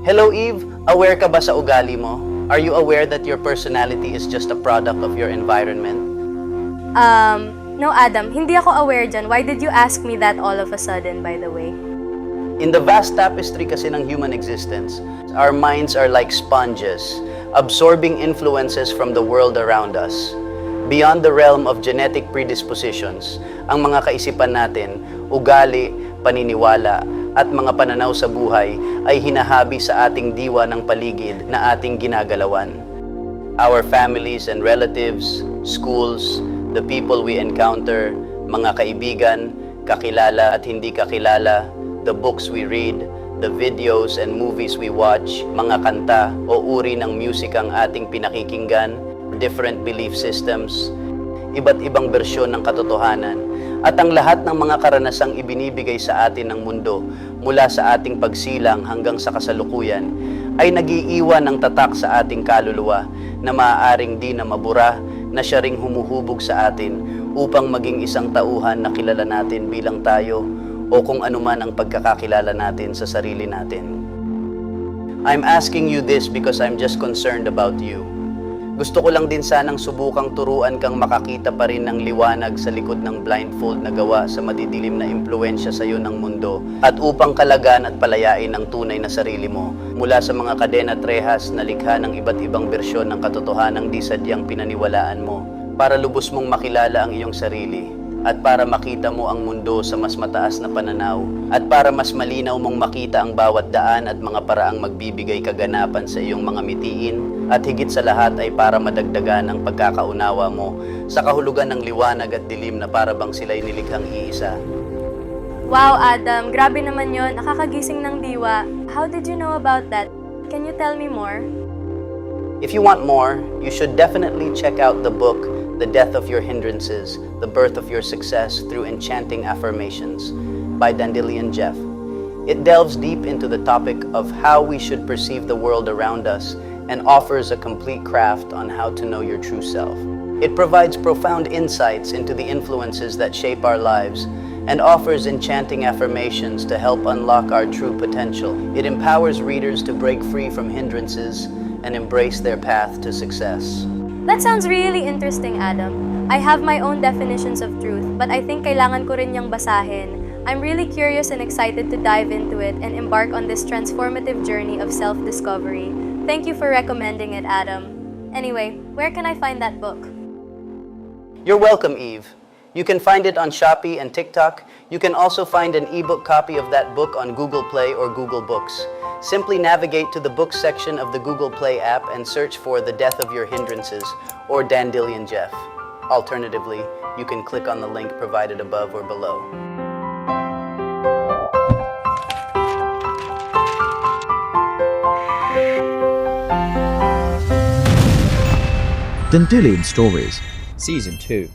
Hello Eve, aware ka ba sa ugali mo? Are you aware that your personality is just a product of your environment? No Adam, hindi ako aware dyan. Why did you ask me that all of a sudden, by the way? In the vast tapestry kasi ng human existence, our minds are like sponges, absorbing influences from the world around us. Beyond the realm of genetic predispositions, ang mga kaisipan natin, ugali, paniniwala, at mga pananaw sa buhay ay hinahabi sa ating diwa ng paligid na ating ginagalawan. Our families and relatives, schools, the people we encounter, mga kaibigan, kakilala at hindi kakilala, the books we read, the videos and movies we watch, mga kanta o uri ng music ang ating pinakikinggan, different belief systems, iba't ibang bersyon ng katotohanan, at ang lahat ng mga karanasang ibinibigay sa atin ng mundo mula sa ating pagsilang hanggang sa kasalukuyan ay nag-iiwan ng tatak sa ating kaluluwa na maaaring di na mabura na siya ring humuhubog sa atin upang maging isang tauhan na kilala natin bilang tayo o kung anuman ang pagkakakilala natin sa sarili natin. I'm asking you this because I'm just concerned about you. Gusto ko lang din sanang subukang turuan kang makakita pa rin ng liwanag sa likod ng blindfold na gawa sa madidilim na impluensya sa iyo ng mundo at upang kalagan at palayain ang tunay na sarili mo mula sa mga kadena at rehas na likha ng iba't ibang bersyon ng katotohanang di sadyang pinaniwalaan mo para lubos mong makilala ang iyong sarili at para makita mo ang mundo sa mas mataas na pananaw at para mas malinaw mong makita ang bawat daan at mga paraang magbibigay kaganapan sa iyong mga mitiin at higit sa lahat ay para madagdagan ang pagkakaunawa mo sa kahulugan ng liwanag at dilim na para bang sila'y nilikhang iisa. Wow, Adam, grabe naman yon. Nakakagising ng diwa. How did you know about that? Can you tell me more? If you want more, you should definitely check out the book The Death of Your Hindrances, The Birth of Your Success Through Enchanting Affirmations by Dandelion Jeff. It delves deep into the topic of how we should perceive the world around us and offers a complete craft on how to know your true self. It provides profound insights into the influences that shape our lives and offers enchanting affirmations to help unlock our true potential. It empowers readers to break free from hindrances and embrace their path to success. That sounds really interesting, Adam. I have my own definitions of truth, but I think kailangan ko rin niyang basahin. I'm really curious and excited to dive into it and embark on this transformative journey of self-discovery. Thank you for recommending it, Adam. Anyway, where can I find that book? You're welcome, Eve. You can find it on Shopee and TikTok. You can also find an ebook copy of that book on Google Play or Google Books. Simply navigate to the books section of the Google Play app and search for The Death of Your Hindrances or Dandelion Jeff. Alternatively, you can click on the link provided above or below. Dandelion Stories Season 2.